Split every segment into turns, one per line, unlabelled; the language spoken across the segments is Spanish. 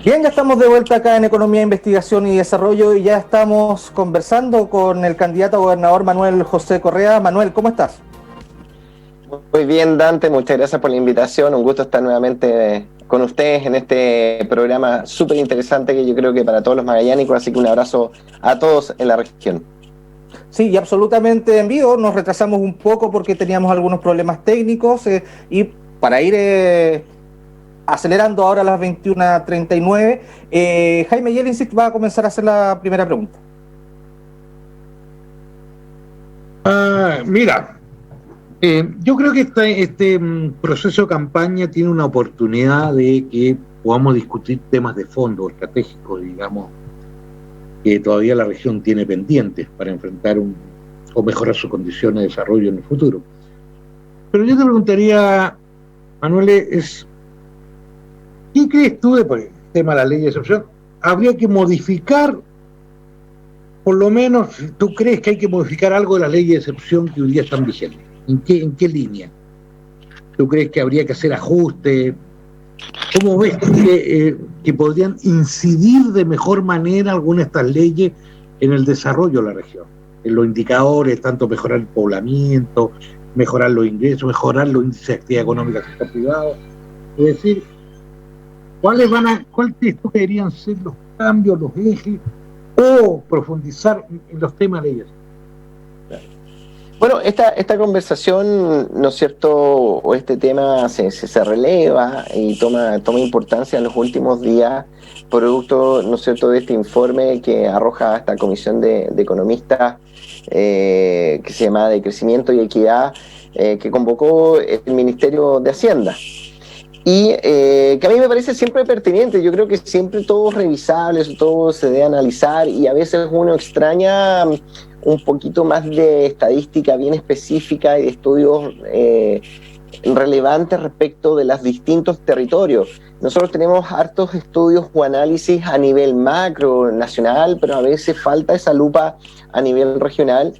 Bien, ya estamos de vuelta acá en Economía, Investigación y Desarrollo y ya estamos conversando con el candidato a gobernador Manuel José Correa. Manuel, ¿cómo estás?
Muy bien, Dante, muchas gracias por la invitación. Un gusto estar nuevamente con ustedes en este programa súper interesante que yo creo que para todos los magallánicos, así que un abrazo a todos en la región.
Sí, y absolutamente en vivo. Nos retrasamos un poco porque teníamos algunos problemas técnicos y para ir acelerando ahora a las 21:39, Jaime Yelincic va a comenzar a hacer la primera pregunta.
Mira, yo creo que este proceso de campaña tiene una oportunidad de que podamos discutir temas de fondo, estratégicos, digamos, que todavía la región tiene pendientes para enfrentar o mejorar sus condiciones de desarrollo en el futuro. Pero yo te preguntaría, Manuel, ¿qué crees tú por el tema de la ley de excepción? ¿Habría que modificar, por lo menos, tú crees que hay que modificar algo de la ley de excepción que hoy día están vigentes? ¿En qué línea? ¿Tú crees que habría que hacer ajustes? ¿Cómo ves que podrían incidir de mejor manera algunas de estas leyes en el desarrollo de la región? En los indicadores, tanto mejorar el poblamiento, mejorar los ingresos, mejorar los índices de actividad económica del sector privado. Es decir, ¿cuál crees tú que deberían ser los cambios, los ejes, o profundizar en los temas de ellas?
Bueno, esta conversación, ¿no es cierto?, o este tema se releva y toma importancia en los últimos días, producto, ¿no es cierto?, de este informe que arroja esta comisión de economistas que se llama de Crecimiento y Equidad, que convocó el Ministerio de Hacienda. Y que a mí me parece siempre pertinente. Yo creo que siempre todo es revisable, todo se debe analizar y a veces uno extraña un poquito más de estadística bien específica y de estudios relevantes respecto de los distintos territorios. Nosotros tenemos hartos estudios o análisis a nivel macro, nacional, pero a veces falta esa lupa a nivel regional.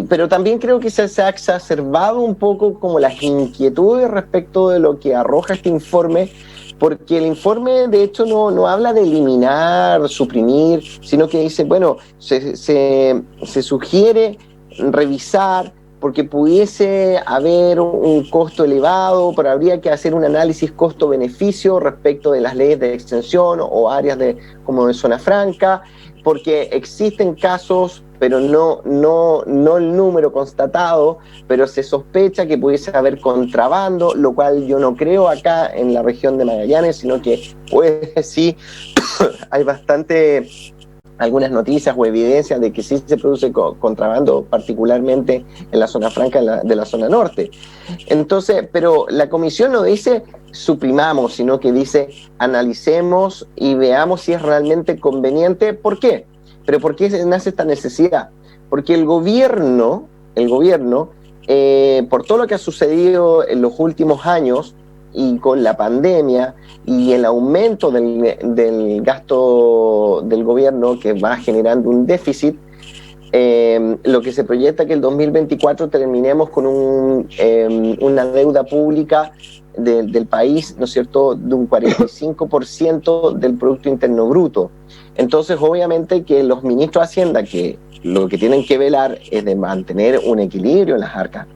Pero también creo que se ha exacerbado un poco como las inquietudes respecto de lo que arroja este informe, porque el informe de hecho no habla de eliminar, suprimir, sino que dice, bueno, se sugiere revisar porque pudiese haber un costo elevado, pero habría que hacer un análisis costo-beneficio respecto de las leyes de extensión o áreas como de zona franca, porque existen casos, pero no el número constatado, pero se sospecha que pudiese haber contrabando, lo cual yo no creo acá en la región de Magallanes, sino que sí hay algunas noticias o evidencias de que sí se produce contrabando, particularmente en la zona franca de la zona norte. Entonces, pero la comisión no dice suprimamos, sino que dice analicemos y veamos si es realmente conveniente. ¿Por qué? ¿Pero por qué nace esta necesidad? Porque el gobierno, por todo lo que ha sucedido en los últimos años y con la pandemia y el aumento del gasto del gobierno que va generando un déficit, lo que se proyecta que el 2024 terminemos con una deuda pública del país, ¿no es cierto?, de un 45% del Producto Interno Bruto. Entonces, obviamente que los ministros de Hacienda, que lo que tienen que velar es de mantener un equilibrio en las arcas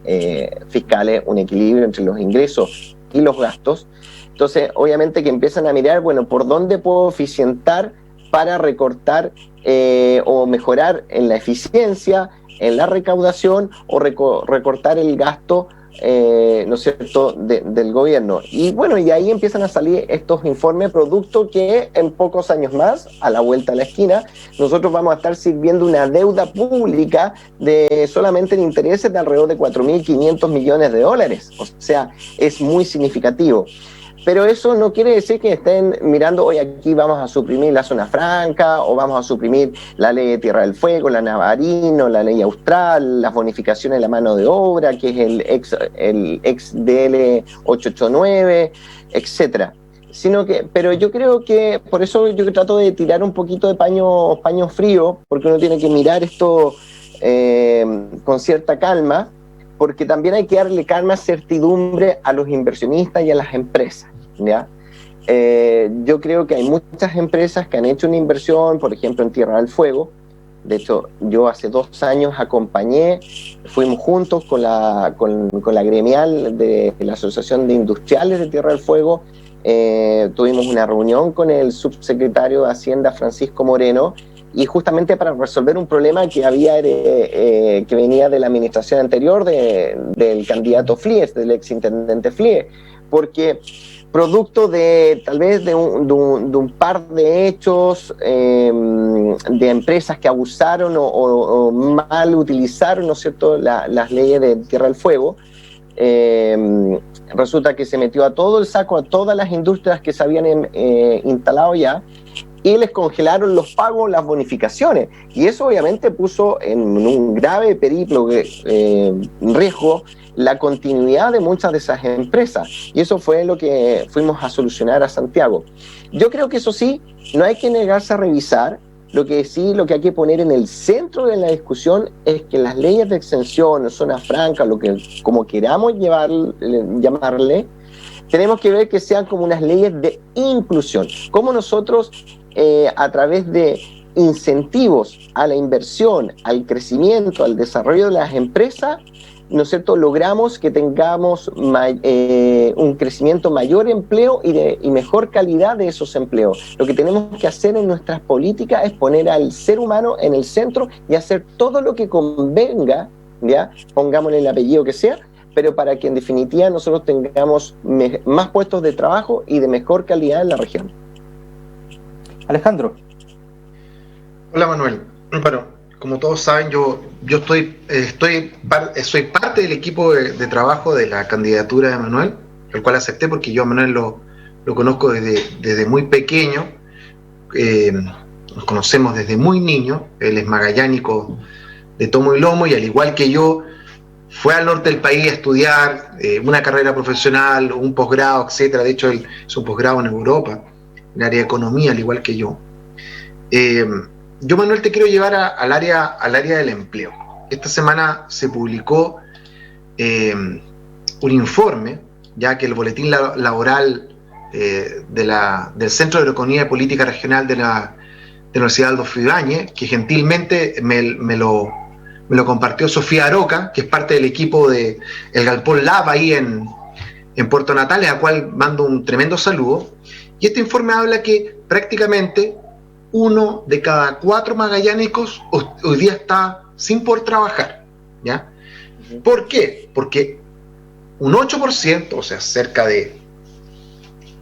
fiscales, un equilibrio entre los ingresos y los gastos. Entonces, obviamente que empiezan a mirar, bueno, ¿por dónde puedo eficientar para recortar o mejorar en la eficiencia, en la recaudación o recortar el gasto, ¿no es cierto?, del gobierno? Y bueno, y ahí empiezan a salir estos informes producto que en pocos años más, a la vuelta de la esquina, nosotros vamos a estar sirviendo una deuda pública de solamente en intereses de alrededor de 4.500 millones de dólares. O sea, es muy significativo. pero eso no quiere decir que estén mirando, hoy aquí vamos a suprimir la zona franca, o vamos a suprimir la ley de Tierra del Fuego, la Navarino, la ley austral, las bonificaciones de la mano de obra, que es el ex DL 889, etcétera. Pero yo creo que, por eso yo trato de tirar un poquito de paño frío, porque uno tiene que mirar esto con cierta calma, porque también hay que darle calma, certidumbre a los inversionistas y a las empresas, ¿ya? Yo creo que hay muchas empresas que han hecho una inversión, por ejemplo, en Tierra del Fuego. De hecho, yo hace 2 años fuimos juntos con la gremial de la Asociación de Industriales de Tierra del Fuego. Tuvimos una reunión con el subsecretario de Hacienda, Francisco Moreno, y justamente para resolver un problema que venía de la administración anterior del candidato Flies, del exintendente Flies, porque producto de tal vez de un par de hechos de empresas que abusaron o mal utilizaron, ¿no es cierto?, las leyes de Tierra del Fuego, resulta que se metió a todo el saco a todas las industrias que se habían instalado ya, y les congelaron los pagos, las bonificaciones, y eso obviamente puso en un grave riesgo la continuidad de muchas de esas empresas, y eso fue lo que fuimos a solucionar a Santiago. Yo creo que eso sí, no hay que negarse a revisar. Lo que hay que poner en el centro de la discusión es que las leyes de exención, zona franca, como queramos llamarle, tenemos que ver que sean como unas leyes de inclusión. Como nosotros, a través de incentivos a la inversión, al crecimiento, al desarrollo de las empresas, ¿no es cierto?, logramos que tengamos un crecimiento mayor de empleo y mejor calidad de esos empleos. Lo que tenemos que hacer en nuestras políticas es poner al ser humano en el centro y hacer todo lo que convenga, ¿ya?, pongámosle el apellido que sea, pero para que en definitiva nosotros tengamos más puestos de trabajo y de mejor calidad en la región.
Alejandro.
Hola, Manuel. Bueno, como todos saben, yo soy parte del equipo de trabajo de la candidatura de Manuel, el cual acepté porque yo a Manuel lo conozco desde muy pequeño. Nos conocemos desde muy niño. Él es magallánico de tomo y lomo, y al igual que yo, fue al norte del país a estudiar una carrera profesional, un posgrado, etcétera. De hecho, él hizo un posgrado en Europa, en el área de economía, al igual que yo. Yo, Manuel, te quiero llevar al área del empleo. Esta semana se publicó un informe, ya que el boletín laboral del Centro de Economía y Política Regional de la Universidad Adolfo Ibáñez, que gentilmente me lo compartió Sofía Aroca, que es parte del equipo de el Galpón Lab ahí en Puerto Natales, a cual mando un tremendo saludo. Y este informe habla que prácticamente 1 de cada 4 magallánicos hoy día está sin poder trabajar, ¿ya? ¿Por qué? Porque un 8%, o sea, cerca de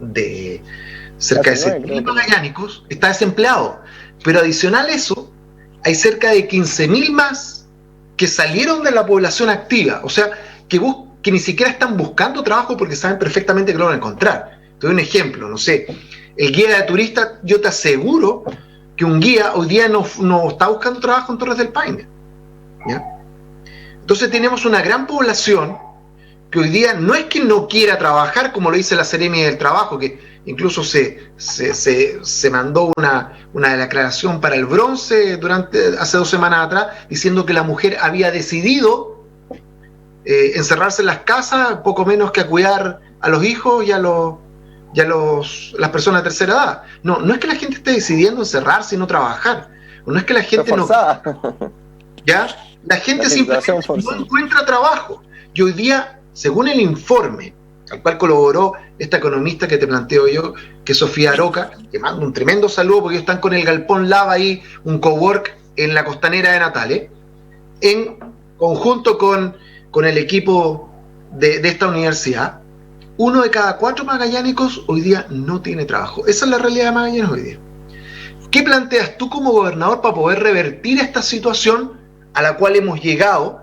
7.000 magallánicos, está desempleado. Pero adicional a eso, hay cerca de 15.000 más que salieron de la población activa, o sea, que ni siquiera están buscando trabajo porque saben perfectamente que lo van a encontrar. Te doy un ejemplo, no sé, el guía de turistas, yo te aseguro que un guía hoy día no está buscando trabajo en Torres del Paine, ¿ya? Entonces tenemos una gran población que hoy día no es que no quiera trabajar, como lo dice la Seremi del Trabajo, que incluso se mandó una declaración para el bronce hace 2 semanas atrás, diciendo que la mujer había decidido encerrarse en las casas, poco menos que a cuidar a los hijos y a las personas de tercera edad. No es que la gente esté decidiendo encerrarse y no trabajar, no es que la gente no... ¿Ya? La gente simplemente no encuentra trabajo. Y hoy día, según el informe al cual colaboró esta economista que te planteo yo, que es Sofía Aroca, que mando un tremendo saludo porque ellos están con el Galpón Lava ahí, un cowork en la costanera de Natales, en conjunto con el equipo de esta universidad. 1 de cada 4 magallánicos hoy día no tiene trabajo. Esa es la realidad de Magallanes hoy día. ¿Qué planteas tú como gobernador para poder revertir esta situación a la cual hemos llegado?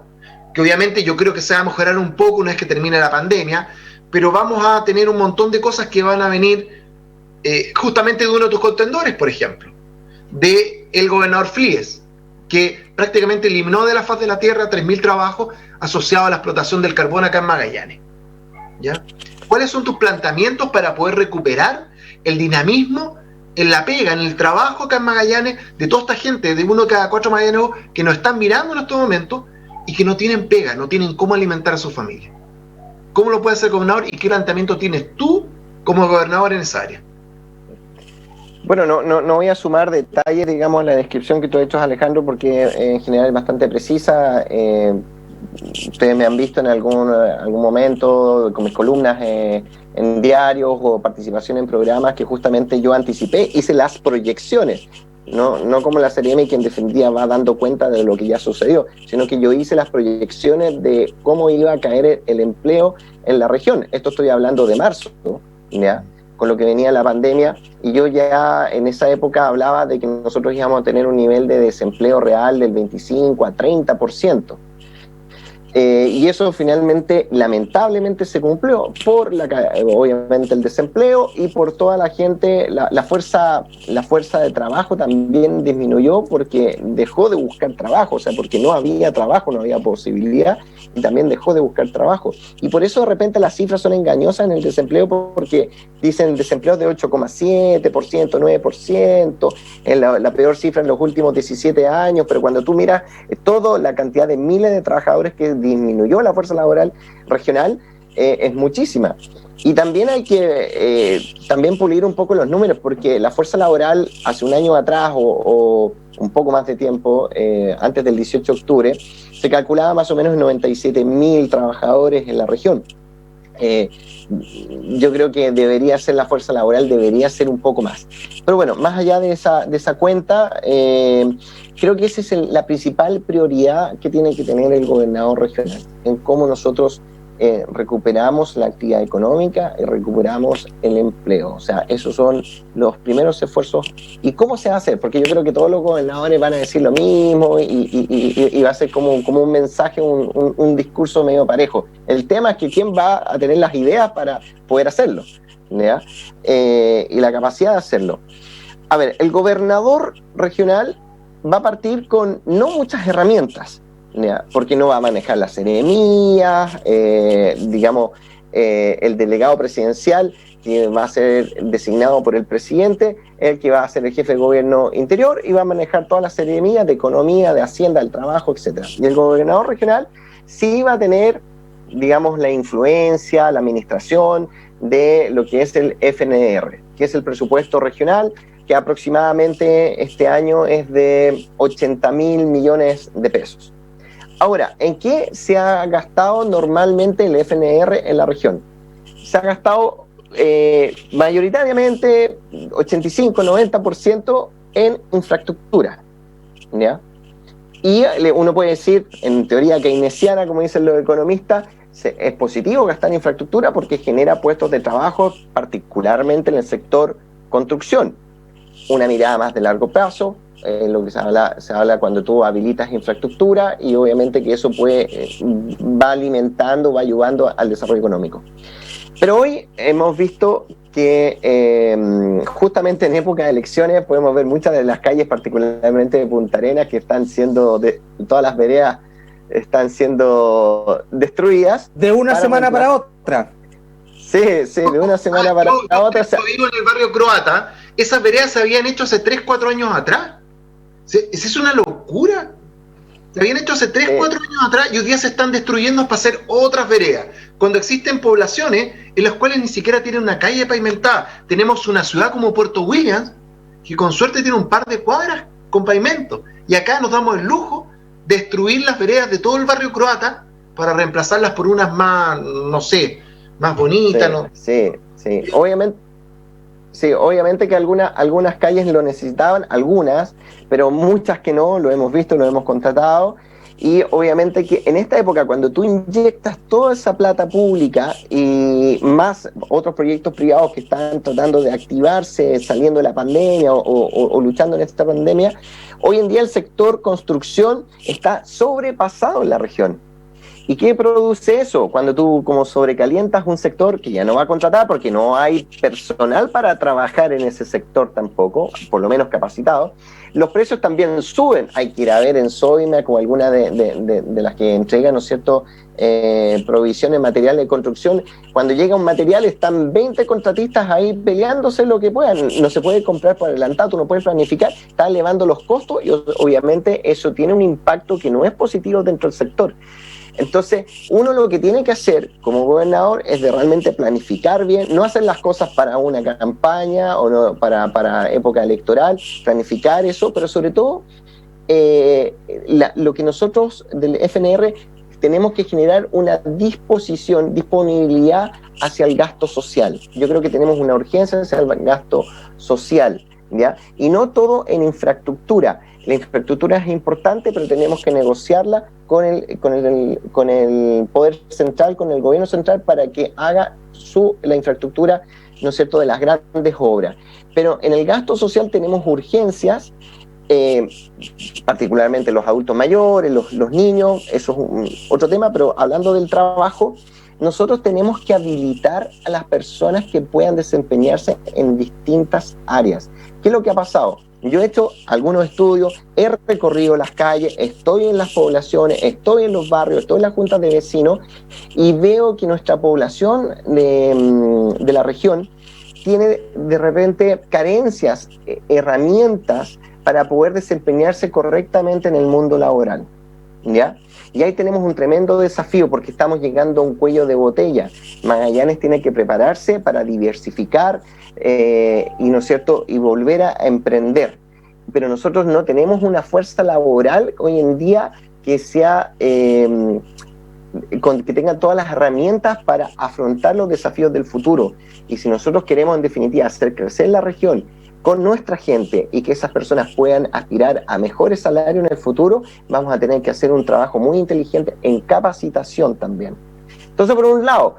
Que obviamente yo creo que se va a mejorar un poco una vez que termine la pandemia, pero vamos a tener un montón de cosas que van a venir justamente de uno de tus contendores, por ejemplo, de el gobernador Flies, que prácticamente eliminó de la faz de la tierra 3.000 trabajos asociados a la explotación del carbón acá en Magallanes. ¿Ya? ¿Cuáles son tus planteamientos para poder recuperar el dinamismo en la pega, en el trabajo acá en Magallanes, de toda esta gente, de 1 de cada 4 magallaneros que nos están mirando en estos momentos y que no tienen pega, no tienen cómo alimentar a su familia? ¿Cómo lo puede hacer el gobernador y qué planteamiento tienes tú como gobernador en esa área?
Bueno, no voy a sumar detalles, digamos, en la descripción que tú has hecho, Alejandro, porque en general es bastante precisa. Ustedes me han visto en algún momento con mis columnas en diarios o participación en programas que justamente yo anticipé, hice las proyecciones, no como la CRM quien defendía va dando cuenta de lo que ya sucedió, sino que yo hice las proyecciones de cómo iba a caer el empleo en la región. Esto estoy hablando de marzo, ¿ya? Con lo que venía la pandemia, y yo ya en esa época hablaba de que nosotros íbamos a tener un nivel de desempleo real del 25 a 30%. Y eso finalmente, lamentablemente, se cumplió por obviamente el desempleo y por toda la gente, la fuerza de trabajo también disminuyó porque dejó de buscar trabajo, o sea, porque no había trabajo, no había posibilidad, y también dejó de buscar trabajo. Y por eso de repente las cifras son engañosas en el desempleo, porque dicen desempleo de 8,7%, 9%, la peor cifra en los últimos 17 años, pero cuando tú miras toda la cantidad de miles de trabajadores que disminuyó la fuerza laboral regional, es muchísima. Y también hay que también pulir un poco los números, porque la fuerza laboral hace un año atrás o un poco más de tiempo, antes del 18 de octubre, se calculaba más o menos 97.000 trabajadores en la región. Yo creo que debería ser la fuerza laboral, debería ser un poco más. Pero bueno, más allá de esa cuenta, creo que esa es la principal prioridad que tiene que tener el gobernador regional, en cómo nosotros recuperamos la actividad económica y recuperamos el empleo. O sea, esos son los primeros esfuerzos. ¿Y cómo se va a hacer? Porque yo creo que todos los gobernadores van a decir lo mismo y va a ser como un mensaje, un discurso medio parejo. El tema es que quién va a tener las ideas para poder hacerlo, ¿ya? Y la capacidad de hacerlo. A ver, el gobernador regional va a partir con no muchas herramientas, porque no va a manejar las seremías, digamos, el delegado presidencial que va a ser designado por el presidente, el que va a ser el jefe de gobierno interior y va a manejar todas las seremías de economía, de hacienda, del trabajo, etc. Y el gobernador regional sí va a tener, digamos, la influencia, la administración de lo que es el FNR, que es el presupuesto regional, que aproximadamente este año es de 80.000 millones de pesos. Ahora, ¿en qué se ha gastado normalmente el FNR en la región? Se ha gastado mayoritariamente 85-90% en infraestructura, ¿ya? Y uno puede decir, en teoría keynesiana, como dicen los economistas, es positivo gastar en infraestructura porque genera puestos de trabajo, particularmente en el sector construcción. Una mirada más de largo plazo, lo que se habla cuando tú habilitas infraestructura, y obviamente que eso va alimentando, va ayudando al desarrollo económico. Pero hoy hemos visto que justamente en época de elecciones podemos ver muchas de las calles, particularmente de Punta Arenas, que están siendo, todas las veredas están siendo destruidas.
De una semana para otra.
Sí, de una semana para otra.
Yo vivo en el barrio Croata, esas veredas se habían hecho hace 3-4 años atrás. ¿Es una locura? Se habían hecho hace 3-4 años atrás y hoy día se están destruyendo para hacer otras veredas. Cuando existen poblaciones en las cuales ni siquiera tienen una calle pavimentada. Tenemos una ciudad como Puerto Williams, que con suerte tiene un par de cuadras con pavimento. Y acá nos damos el lujo de destruir las veredas de todo el barrio croata para reemplazarlas por unas más, no sé, más bonitas.
Sí. Obviamente que algunas calles lo necesitaban, algunas, pero muchas que no, lo hemos visto, lo hemos contratado, y obviamente que en esta época, cuando tú inyectas toda esa plata pública y más otros proyectos privados que están tratando de activarse, saliendo de la pandemia o luchando en esta pandemia, hoy en día el sector construcción está sobrepasado en la región. ¿Y qué produce eso? Cuando tú como sobrecalientas un sector que ya no va a contratar porque no hay personal para trabajar en ese sector tampoco, por lo menos capacitado, los precios también suben. Hay que ir a ver en Sodimac o alguna de las que entregan, ¿no es cierto?, provisiones, materiales de construcción. Cuando llega un material están 20 contratistas ahí peleándose lo que puedan. No se puede comprar por adelantado, tú no puedes planificar, está elevando los costos y obviamente eso tiene un impacto que no es positivo dentro del sector. Entonces, uno lo que tiene que hacer como gobernador es de realmente planificar bien, no hacer las cosas para una campaña o no, para época electoral, planificar eso, pero sobre todo lo que nosotros del FNR tenemos que generar una disponibilidad hacia el gasto social. Yo creo que tenemos una urgencia hacia el gasto social, ¿ya? Y no todo en infraestructura. La infraestructura es importante, pero tenemos que negociarla con el poder central, con el gobierno central, para que haga la infraestructura, ¿no es cierto?, de las grandes obras. Pero en el gasto social tenemos urgencias, particularmente los adultos mayores, los niños, eso es otro tema, pero hablando del trabajo, nosotros tenemos que habilitar a las personas que puedan desempeñarse en distintas áreas. ¿Qué es lo que ha pasado? Yo he hecho algunos estudios, he recorrido las calles, estoy en las poblaciones, estoy en los barrios, estoy en las juntas de vecinos y veo que nuestra población de la región tiene de repente carencias, herramientas para poder desempeñarse correctamente en el mundo laboral, ¿ya? Y ahí tenemos un tremendo desafío porque estamos llegando a un cuello de botella. Magallanes tiene que prepararse para diversificar y, ¿no es cierto?, y volver a emprender. Pero nosotros no tenemos una fuerza laboral hoy en día que sea que tenga todas las herramientas para afrontar los desafíos del futuro. Y si nosotros queremos en definitiva hacer crecer la región con nuestra gente y que esas personas puedan aspirar a mejores salarios en el futuro, vamos a tener que hacer un trabajo muy inteligente en capacitación también. Entonces, por un lado,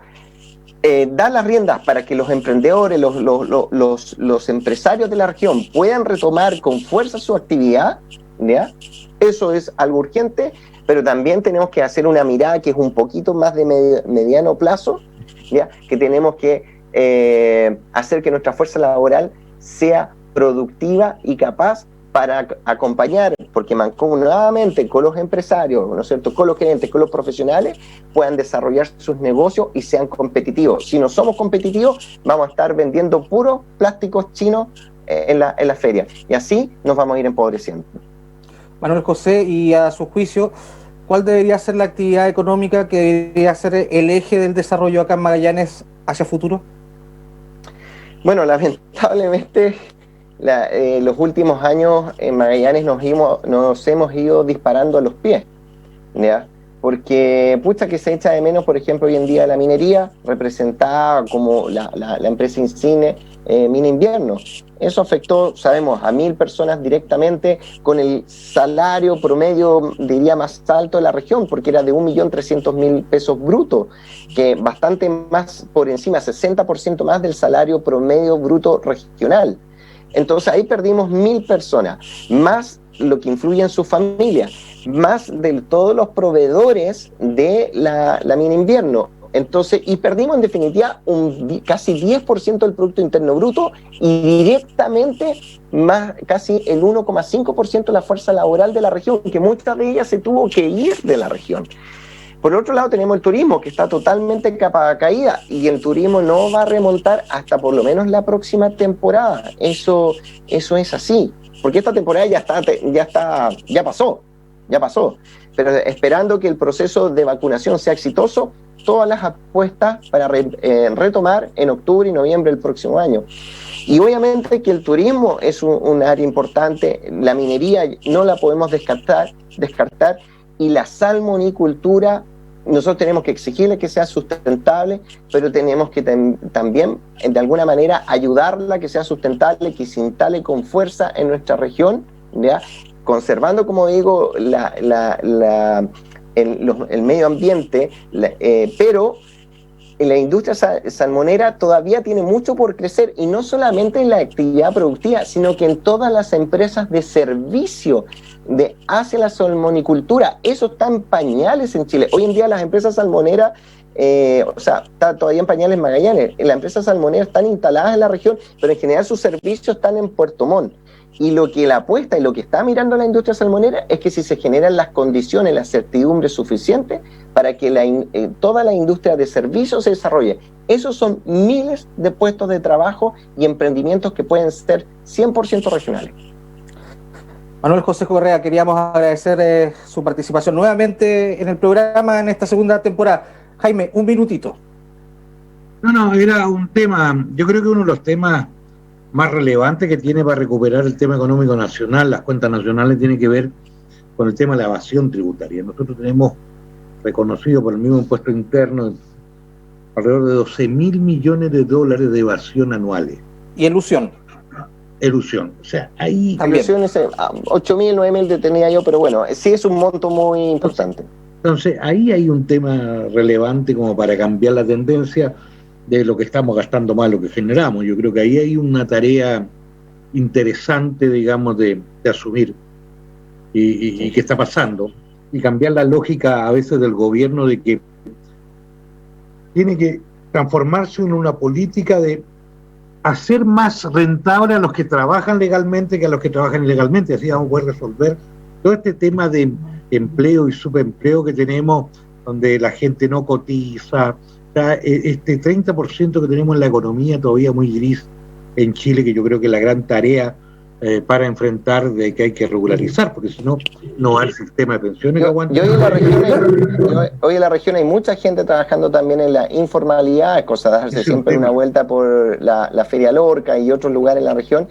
dar las riendas para que los emprendedores, los empresarios de la región puedan retomar con fuerza su actividad, ¿ya? Eso es algo urgente, pero también tenemos que hacer una mirada que es un poquito más de mediano plazo, ¿ya? Que tenemos que hacer que nuestra fuerza laboral sea productiva y capaz para acompañar, porque mancomunadamente con los empresarios, ¿no es cierto?, con los gerentes, con los profesionales, puedan desarrollar sus negocios y sean competitivos. Si no somos competitivos, vamos a estar vendiendo puros plásticos chinos en la feria, y así nos vamos a ir empobreciendo.
Manuel José, y a su juicio, ¿cuál debería ser la actividad económica que debería ser el eje del desarrollo acá en Magallanes hacia futuro?
Bueno, lamentablemente los últimos años en Magallanes nos hemos ido disparando a los pies, ¿ya? Porque pucha que se echa de menos, por ejemplo, hoy en día la minería, representada como la empresa insigne Mina Invierno. Eso afectó, sabemos, a 1.000 personas directamente, con el salario promedio, diría, más alto de la región, porque era de 1.300.000 pesos brutos, que bastante más por encima, 60% más del salario promedio bruto regional. Entonces ahí perdimos 1.000 personas, más lo que influye en su familia, más de todos los proveedores de la Mina Invierno. Entonces, y perdimos en definitiva casi 10% del Producto Interno Bruto y directamente más casi el 1,5% de la fuerza laboral de la región, que muchas de ellas se tuvo que ir de la región. Por otro lado tenemos el turismo, que está totalmente en capa caída, y el turismo no va a remontar hasta por lo menos la próxima temporada. Eso es así, porque esta temporada ya pasó. Pero esperando que el proceso de vacunación sea exitoso, todas las apuestas para retomar en octubre y noviembre del próximo año. Y obviamente que el turismo es un área importante, la minería no la podemos descartar, y la salmonicultura, nosotros tenemos que exigirle que sea sustentable, pero tenemos que también, de alguna manera, ayudarla a que sea sustentable, que se instale con fuerza en nuestra región, ¿ya? Conservando, como digo, el medio ambiente, pero la industria salmonera todavía tiene mucho por crecer, y no solamente en la actividad productiva, sino que en todas las empresas de servicio hacia la salmonicultura. Eso está en pañales en Chile. Hoy en día las empresas salmoneras, está todavía en pañales Magallanes. Las empresas salmoneras están instaladas en la región, pero en general sus servicios están en Puerto Montt. Y lo que la apuesta y lo que está mirando la industria salmonera es que si se generan las condiciones, la certidumbre suficiente para que toda la industria de servicios se desarrolle. Esos son miles de puestos de trabajo y emprendimientos que pueden ser 100% regionales.
Manuel José Correa, queríamos agradecer su participación nuevamente en el programa en esta segunda temporada. Jaime, un minutito.
No, era un tema, yo creo que uno de los temas más relevantes que tiene para recuperar el tema económico nacional, las cuentas nacionales, tiene que ver con el tema de la evasión tributaria. Nosotros tenemos reconocido por el mismo impuesto interno alrededor de 12.000 millones de dólares de evasión anuales.
¿Y elusión?
Elusión, o sea, ahí...
Elusión es 8.000, 9.000 tenía yo, pero bueno, sí es un monto muy importante.
Entonces, ahí hay un tema relevante como para cambiar la tendencia de lo que estamos gastando más, lo que generamos. Yo creo que ahí hay una tarea interesante, digamos, de asumir y qué está pasando, y cambiar la lógica a veces del gobierno de que tiene que transformarse en una política de hacer más rentable a los que trabajan legalmente que a los que trabajan ilegalmente. Así vamos a poder resolver todo este tema de empleo y subempleo que tenemos, donde la gente no cotiza. Este 30% que tenemos en la economía todavía muy gris en Chile, que yo creo que es la gran tarea para enfrentar, de que hay que regularizar, porque si no, no va el sistema de pensiones que aguanta.
Hoy en la región hay mucha gente trabajando también en la informalidad, cosa de darse siempre una vuelta por la Feria Lorca y otros lugares en la región,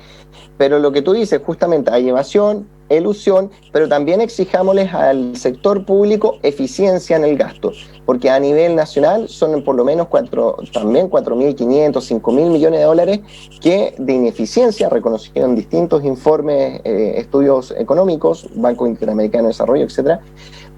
pero lo que tú dices, justamente hay evasión, elusión, pero también exijámosles al sector público eficiencia en el gasto, porque a nivel nacional son por lo menos 4.500, 5.000 millones de dólares que de ineficiencia, reconocido en distintos informes, estudios económicos, Banco Interamericano de Desarrollo, etcétera.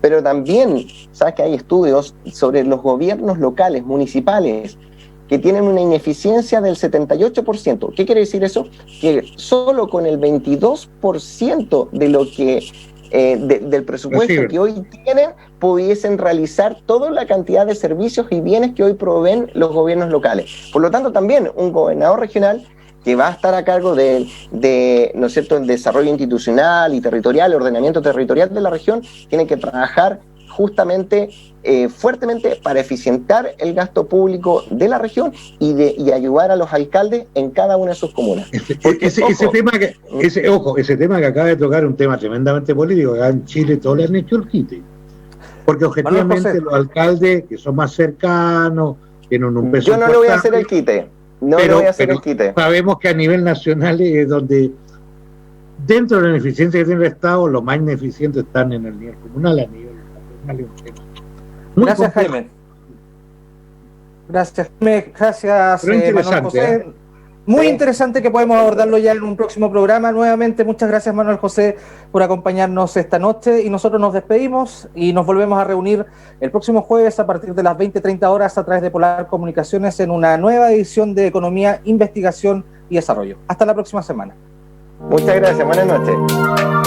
Pero también, sabes que hay estudios sobre los gobiernos locales, municipales, que tienen una ineficiencia del 78%. ¿Qué quiere decir eso? Que solo con el 22% de lo que del presupuesto que hoy tienen, pudiesen realizar toda la cantidad de servicios y bienes que hoy proveen los gobiernos locales. Por lo tanto, también un gobernador regional que va a estar a cargo ¿no es cierto?, el desarrollo institucional y territorial, el ordenamiento territorial de la región, tiene que trabajar justamente fuerteamente para eficientar el gasto público de la región y ayudar a los alcaldes en cada una de sus comunas.
Ese tema que acaba de tocar es un tema tremendamente político. Acá en Chile todos le han hecho el quite, porque objetivamente los alcaldes que son más cercanos tienen un peso.
Yo no le voy a hacer el quite.
Sabemos que a nivel nacional es donde, dentro de la ineficiencia que tiene el Estado, los más ineficientes están en el nivel comunal, a nivel nacional.
Gracias, Jaime. Gracias, Manuel José. Muy interesante, que podemos abordarlo ya en un próximo programa. Nuevamente, muchas gracias, Manuel José, por acompañarnos esta noche, y nosotros nos despedimos y nos volvemos a reunir el próximo jueves a partir de las 20:30 horas a través de Polar Comunicaciones en una nueva edición de Economía, Investigación y Desarrollo. Hasta la próxima semana.
Muchas gracias, buenas noches.